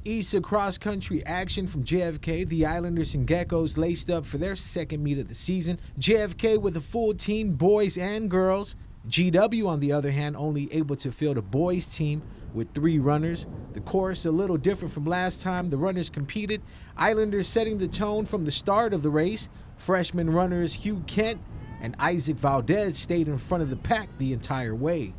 East cross-country action from JFK. The Islanders and Geckos laced up for their second meet of the season. JFK with a full team, boys and girls. GW, on the other hand, only able to field a boys team with 3 runners. The course a little different from last time the runners competed. Islanders setting the tone from the start of the race. Freshman runners Hugh Kent and Isaac Valdez stayed in front of the pack the entire way.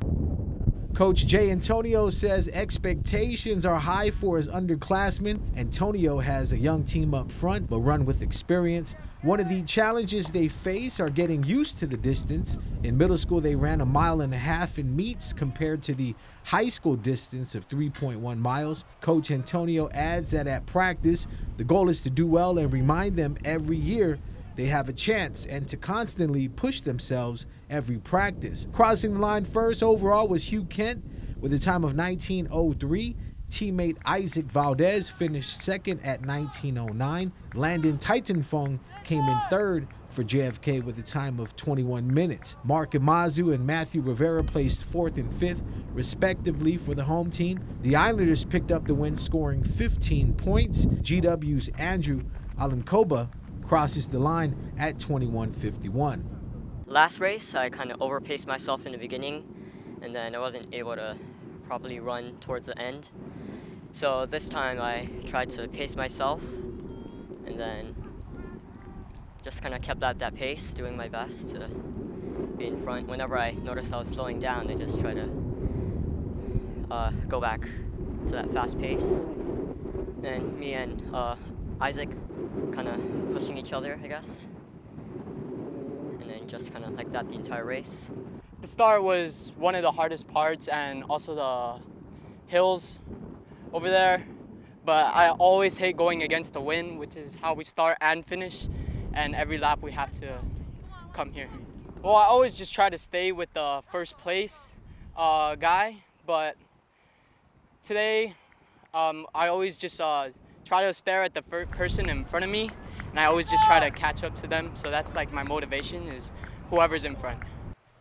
Coach Jay Antonio says expectations are high for his underclassmen. Antonio has a young team up front, but run with experience. One of the challenges they face are getting used to the distance. In middle school, they ran 1.5 miles in meets compared to the high school distance of 3.1 miles. Coach Antonio adds that at practice, the goal is to do well and remind them every year they have a chance and to constantly push themselves every practice. Crossing the line first overall was Hugh Kent with a time of 19:03. Teammate Isaac Valdez finished second at 19:09. Landon Titanfung came in third for JFK with a time of 21 minutes. Mark Imazu and Matthew Rivera placed fourth and fifth, respectively, for the home team. The Islanders picked up the win, scoring 15 points. GW's Andrew Alankoba crosses the line at 21:51. Last race, I kind of overpaced myself in the beginning, and then I wasn't able to properly run towards the end. So this time I tried to pace myself, and then just kind of kept at that pace, doing my best to be in front. Whenever I noticed I was slowing down, I just try to go back to that fast pace. And me and Isaac kind of pushing each other, I guess. And then just kind of like that the entire race. The start was one of the hardest parts, and also the hills over there. But I always hate going against the wind, which is how we start and finish. And every lap we have to come here. Well, I always just try to stay with the first place guy. But today, I always just try to stare at the first person in front of me, and I always just try to catch up to them. So that's like my motivation, is whoever's in front.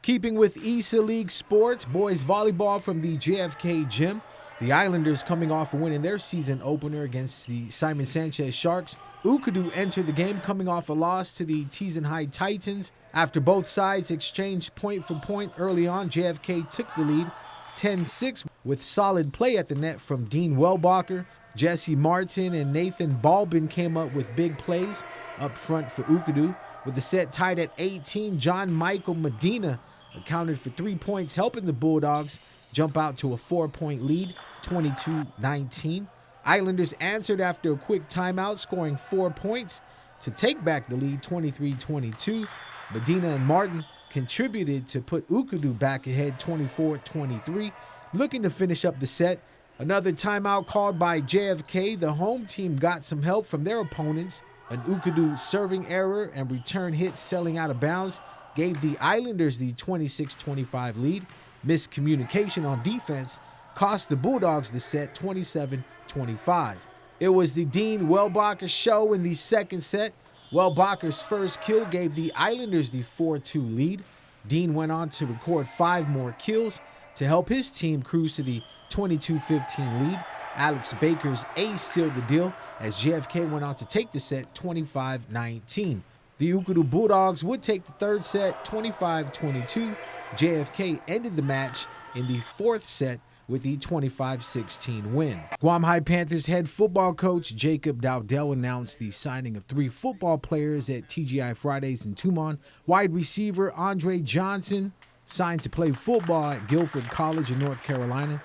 Keeping with ESA League sports, boys volleyball from the JFK gym. The Islanders coming off a win in their season opener against the Simon Sanchez Sharks. Ukadu entered the game coming off a loss to the Teason High Titans. After both sides exchanged point for point early on, JFK took the lead 10-6 with solid play at the net from Dean Wellbacher. Jesse Martin and Nathan Balbin came up with big plays up front for Ukadu. With the set tied at 18, John Michael Medina accounted for 3 points, helping the Bulldogs jump out to a 4-point lead, 22-19. Islanders answered after a quick timeout, scoring 4 points to take back the lead, 23-22. Medina and Martin contributed to put Ukadu back ahead, 24-23. Looking to finish up the set, another timeout called by JFK. The home team got some help from their opponents. An Ukadu serving error and return hit selling out of bounds gave the Islanders the 26-25 lead. Miscommunication on defense cost the Bulldogs the set, 27-25. It was the Dean Wellbacher show in the second set. Wellbacher's first kill gave the Islanders the 4-2 lead. Dean went on to record 5 more kills to help his team cruise to the 22-15 lead. Alex Baker's ace sealed the deal as JFK went on to take the set 25-19. The Ukadu Bulldogs would take the third set 25-22. JFK ended the match in the fourth set with the 25-16 win. Guam High Panthers head football coach Jacob Dowdell announced the signing of 3 football players at TGI Fridays in Tumon. Wide receiver Andre Johnson signed to play football at Guilford College in North Carolina.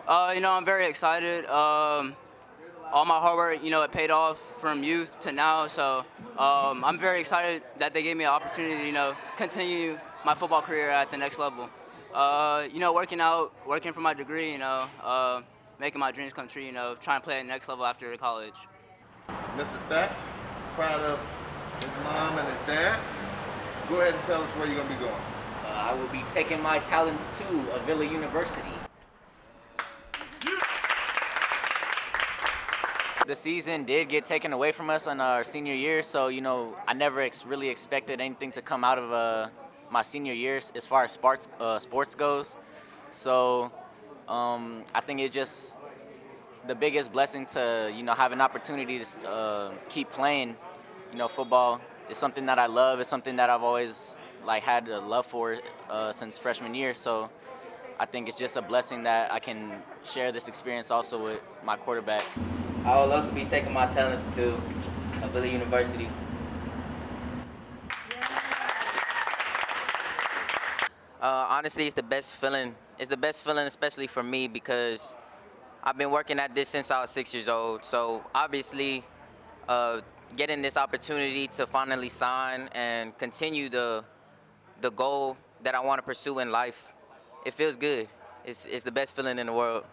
I'm very excited. All my hard work, it paid off from youth to now. So I'm very excited that they gave me an opportunity to, continue my football career at the next level. Working out, working for my degree, making my dreams come true, trying to play at the next level after college. Mr. Thatch, proud of his mom and his dad. Go ahead and tell us where you're going to be going. I will be taking my talents to Avila University. The season did get taken away from us in our senior year, so I never really expected anything to come out of my senior years as far as sports goes. So I think it's just the biggest blessing to, have an opportunity to keep playing. Football is something that I love. It's something that I've always had a love for since freshman year. So I think it's just a blessing that I can share this experience also with my quarterback. I will also be taking my talents to Villa University. Honestly, it's the best feeling. It's the best feeling, especially for me, because I've been working at this since I was 6 years old. So obviously, getting this opportunity to finally sign and continue the goal that I want to pursue in life, it feels good. It's the best feeling in the world.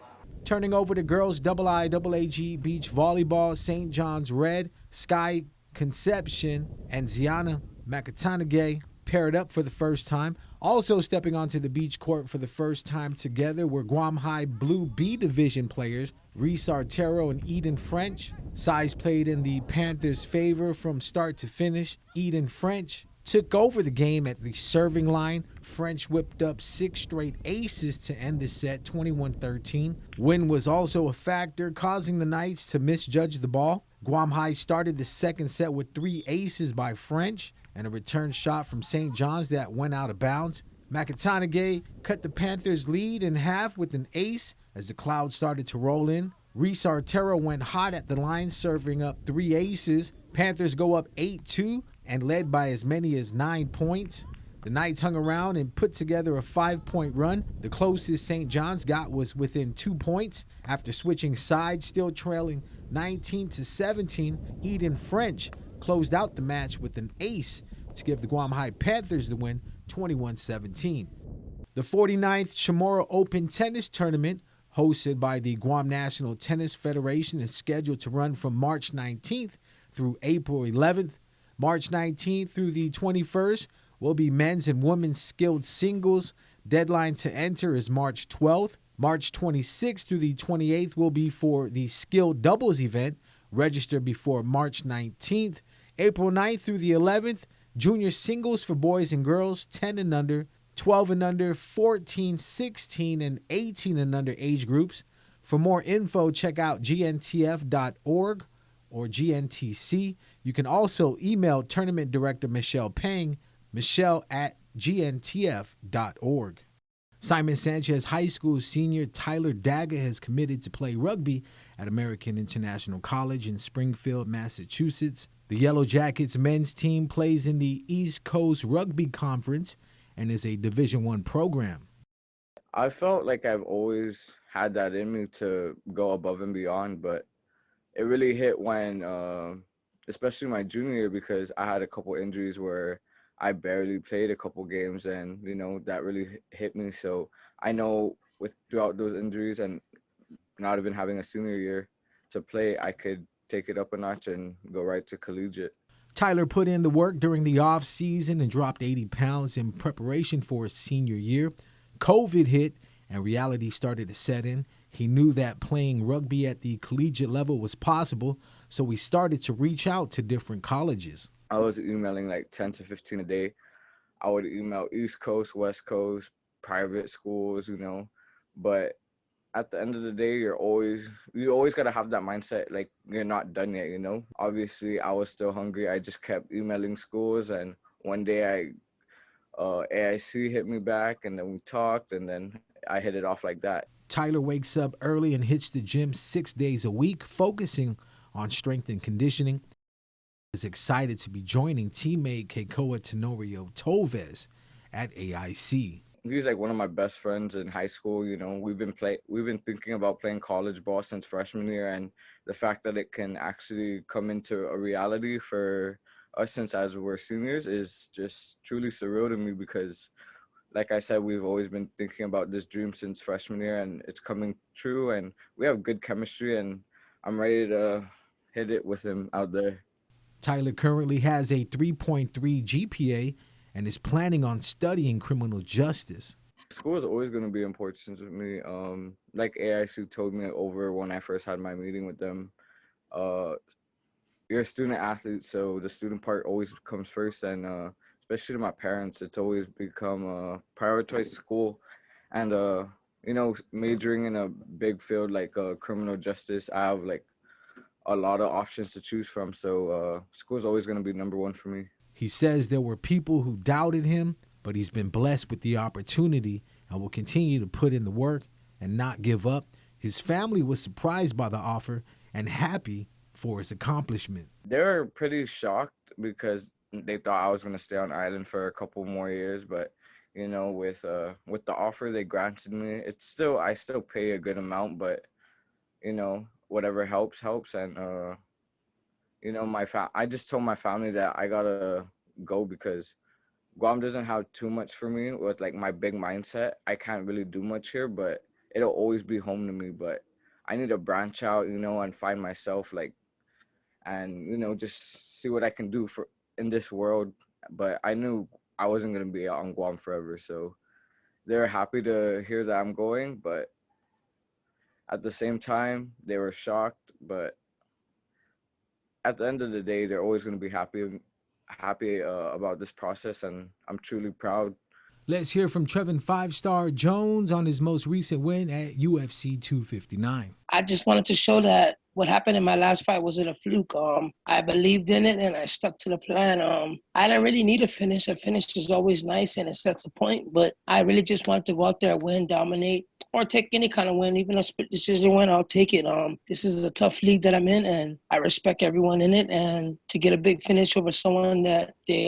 Turning over to girls IIAG beach volleyball, St. John's Red, Sky Conception, and Ziana Makatanage paired up for the first time. Also stepping onto the beach court for the first time together were Guam High Blue B Division players Reese Artero and Eden French. Size played in the Panthers' favor from start to finish. Eden French took over the game at the serving line. French whipped up 6 straight aces to end the set, 21-13. Wind was also a factor, causing the Knights to misjudge the ball. Guam High started the second set with 3 aces by French and a return shot from St. John's that went out of bounds. Makatanage cut the Panthers' lead in half with an ace as the clouds started to roll in. Reese Artero went hot at the line, serving up 3 aces. Panthers go up 8-2 and led by as many as 9 points. The Knights hung around and put together a 5-point run. The closest St. John's got was within 2 points. After switching sides, still trailing 19-17, Eden French closed out the match with an ace to give the Guam High Panthers the win, 21-17. The 49th CHAMORRO Open Tennis Tournament, hosted by the Guam National Tennis Federation, is scheduled to run from March 19th through April 11th. March 19th through the 21st will be men's and women's skilled singles. Deadline to enter is March 12th. March 26th through the 28th will be for the skilled doubles event. Register before March 19th. April 9th through the 11th, junior singles for boys and girls 10 and under, 12 and under, 14, 16, and 18 and under age groups. For more info, check out gntf.org or GNTC. You can also email Tournament Director Michelle Pang, michelle@gntf.org. Simon Sanchez High School senior Tyler Daga has committed to play rugby at American International College in Springfield, Massachusetts. The Yellow Jackets men's team plays in the East Coast Rugby Conference and is a Division I program. I felt like I've always had that in me to go above and beyond, but it really hit when, especially my junior year, because I had a couple injuries where I barely played a couple games, and that really hit me. So I know throughout those injuries and not even having a senior year to play, I could take it up a notch and go right to collegiate. Tyler put in the work during the off season and dropped 80 pounds in preparation for his senior year. COVID hit and reality started to set in. He knew that playing rugby at the collegiate level was possible, so he started to reach out to different colleges. I was emailing like 10 to 15 a day. I would email East Coast, West Coast, private schools, but at the end of the day, you always got to have that mindset, like you're not done yet, Obviously, I was still hungry. I just kept emailing schools, and one day AIC hit me back, and then we talked, and then I hit it off like that. Tyler wakes up early and hits the gym 6 days a week, focusing on strength and conditioning. Is excited to be joining teammate Keikoa Tenorio Toves at AIC. He's like one of my best friends in high school. We've been thinking about playing college ball since freshman year, and the fact that it can actually come into a reality for us since as we're seniors is just truly surreal to me, because like I said, we've always been thinking about this dream since freshman year, and it's coming true, and we have good chemistry, and I'm ready to hit it with him out there. Tyler currently has a 3.3 GPA and is planning on studying criminal justice. School is always going to be important to me. Like AIC told me over when I first had my meeting with them, you're a student athlete, so the student part always comes first. And especially to my parents, it's always become prioritize school. And majoring in a big field like criminal justice, I have like a lot of options to choose from. So school's always going to be number one for me. He says there were people who doubted him, but he's been blessed with the opportunity and will continue to put in the work and not give up. His family was surprised by the offer and happy for his accomplishment. They were pretty shocked because they thought I was going to stay on island for a couple more years, but with the offer they granted me, I still pay a good amount, but whatever helps, and I just told my family that I gotta go because Guam doesn't have too much for me with like my big mindset. I can't really do much here, but it'll always be home to me. But I need to branch out, and find myself, like, and just see what I can do for in this world. But I knew I wasn't gonna be on Guam forever, so they're happy to hear that I'm going, but at the same time they were shocked. But at the end of the day, they're always going to be happy about this process, and I'm truly proud. Let's hear from TREVIN 5-star Jones on his most recent win at UFC 259. I just wanted to show that what happened in my last fight wasn't a fluke. I believed in it and I stuck to the plan. I didn't really need a finish. A finish is always nice and it sets a point, but I really just wanted to go out there, win, dominate, or take any kind of win, even a split decision win. I'll take it. This is a tough league that I'm in, and I respect everyone in it. And to get a big finish over someone that they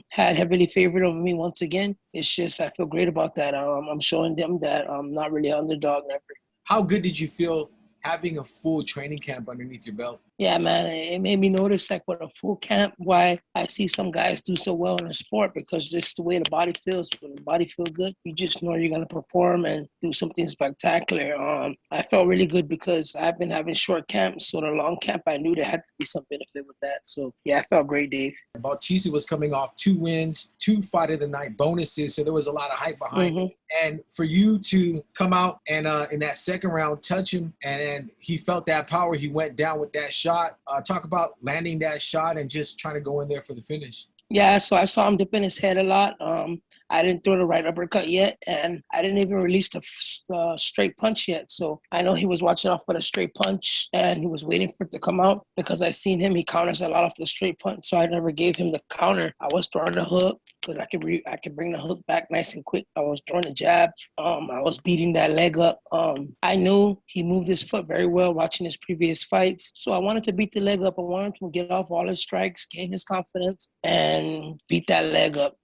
had heavily favored over me once again, it's just I feel great about that. I'm showing them that I'm not really an underdog never. How good did you feel having a full training camp underneath your belt? Yeah, man, it made me notice, like, with a full camp, why I see some guys do so well in the sport, because just the way the body feels. When the body feels good, you just know you're going to perform and do something spectacular. I felt really good because I've been having short camps, so the long camp, I knew there had to be some benefit with that. So, yeah, I felt great, Dave. Bautista was coming off 2 wins, 2 fight of the night bonuses, so there was a lot of hype behind it. And for you to come out and in that second round, touch him, and he felt that power, he went down with that shot. Talk about landing that shot and just trying to go in there for the finish. Yeah, so I saw him dipping his head a lot. I didn't throw the right uppercut yet, and I didn't even release the straight punch yet. So I know he was watching off for the straight punch, and he was waiting for it to come out because I seen him. He counters a lot off the straight punch, so I never gave him the counter. I was throwing the hook because I could bring the hook back nice and quick. I was throwing the jab. I was beating that leg up. I knew he moved his foot very well watching his previous fights, so I wanted to beat the leg up. I wanted to get off all his strikes, gain his confidence, and beat that leg up.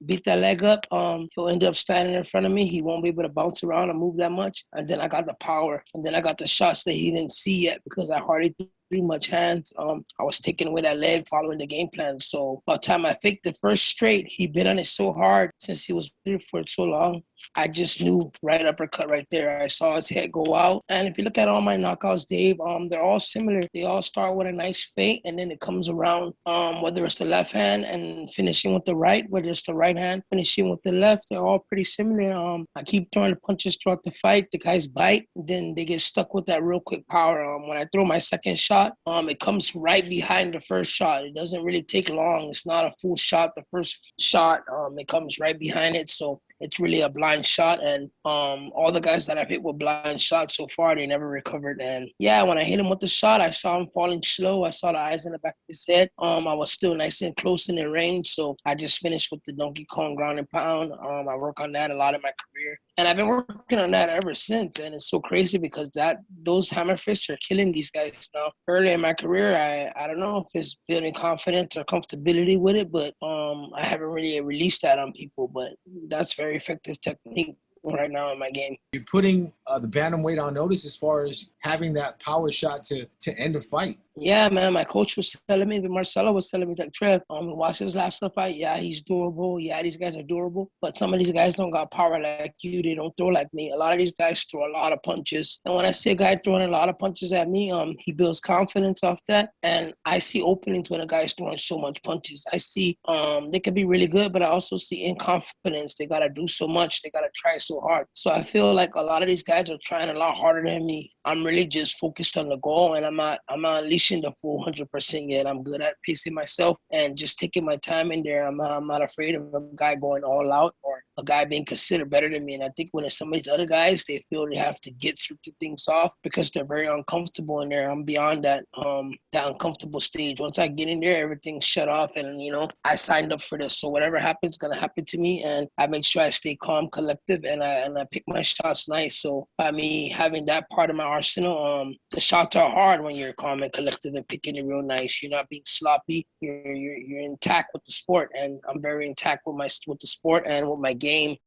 He'll end up standing in front of me. He won't be able to bounce around and move that much. And then I got the power. And then I got the shots that he didn't see yet because I hardly threw much hands. I was taking away that leg following the game plan. So by the time I faked the first straight, he bit on it so hard since he was waiting for it so long. I just knew right uppercut right there. I saw his head go out. And if you look at all my knockouts, Dave, they're all similar. They all start with a nice feint and then it comes around, whether it's the left hand and finishing with the right, whether it's the right hand finishing with the left, they're all pretty similar. I keep throwing the punches throughout the fight. The guys bite, then they get stuck with that real quick power. When I throw my second shot, it comes right behind the first shot. It doesn't really take long. It's not a full shot. The first shot, it comes right behind it. So it's really a blind shot, and all the guys that I've hit with blind shots so far, they never recovered. And yeah, when I hit him with the shot, I saw him falling slow. I saw the eyes in the back of his head. I was still nice and close in the range, so I just finished with the Donkey Kong ground and pound. I work on that a lot in my career, and I've been working on that ever since. And it's so crazy because those hammer fists are killing these guys now. Early in my career, I don't know if it's building confidence or comfortability with it, but I haven't really released that on people. But that's very effective technique right now in my game. You're putting the bantamweight on notice as far as having that power shot to end a fight. Yeah, man, my coach was telling me, Marcelo was telling me, like, Trev, watch his last fight. Yeah, he's durable. Yeah, these guys are durable. But some of these guys don't got power like you. They don't throw like me. A lot of these guys throw a lot of punches. And when I see a guy throwing a lot of punches at me, he builds confidence off that. And I see openings when a guy's throwing so much punches. I see they could be really good, but I also see inconfidence. They got to do so much. They got to try so hard. So I feel like a lot of these guys are trying a lot harder than me. I'm really just focused on the goal, and I'm not unleashing conditioned the full 100% yet. I'm good at pacing myself and just taking my time in there. I'm not afraid of a guy going all out or a guy being considered better than me. And I think when it's some of these other guys, they feel they have to get certain things off because they're very uncomfortable in there. I'm beyond that uncomfortable stage. Once I get in there, everything's shut off, and I signed up for this. So whatever happens, gonna happen to me, and I make sure I stay calm, collective, and I pick my shots nice. So by me having that part of my arsenal, the shots are hard when you're calm and collective and picking it real nice. You're not being sloppy. You're intact with the sport, and I'm very intact with the sport and with my game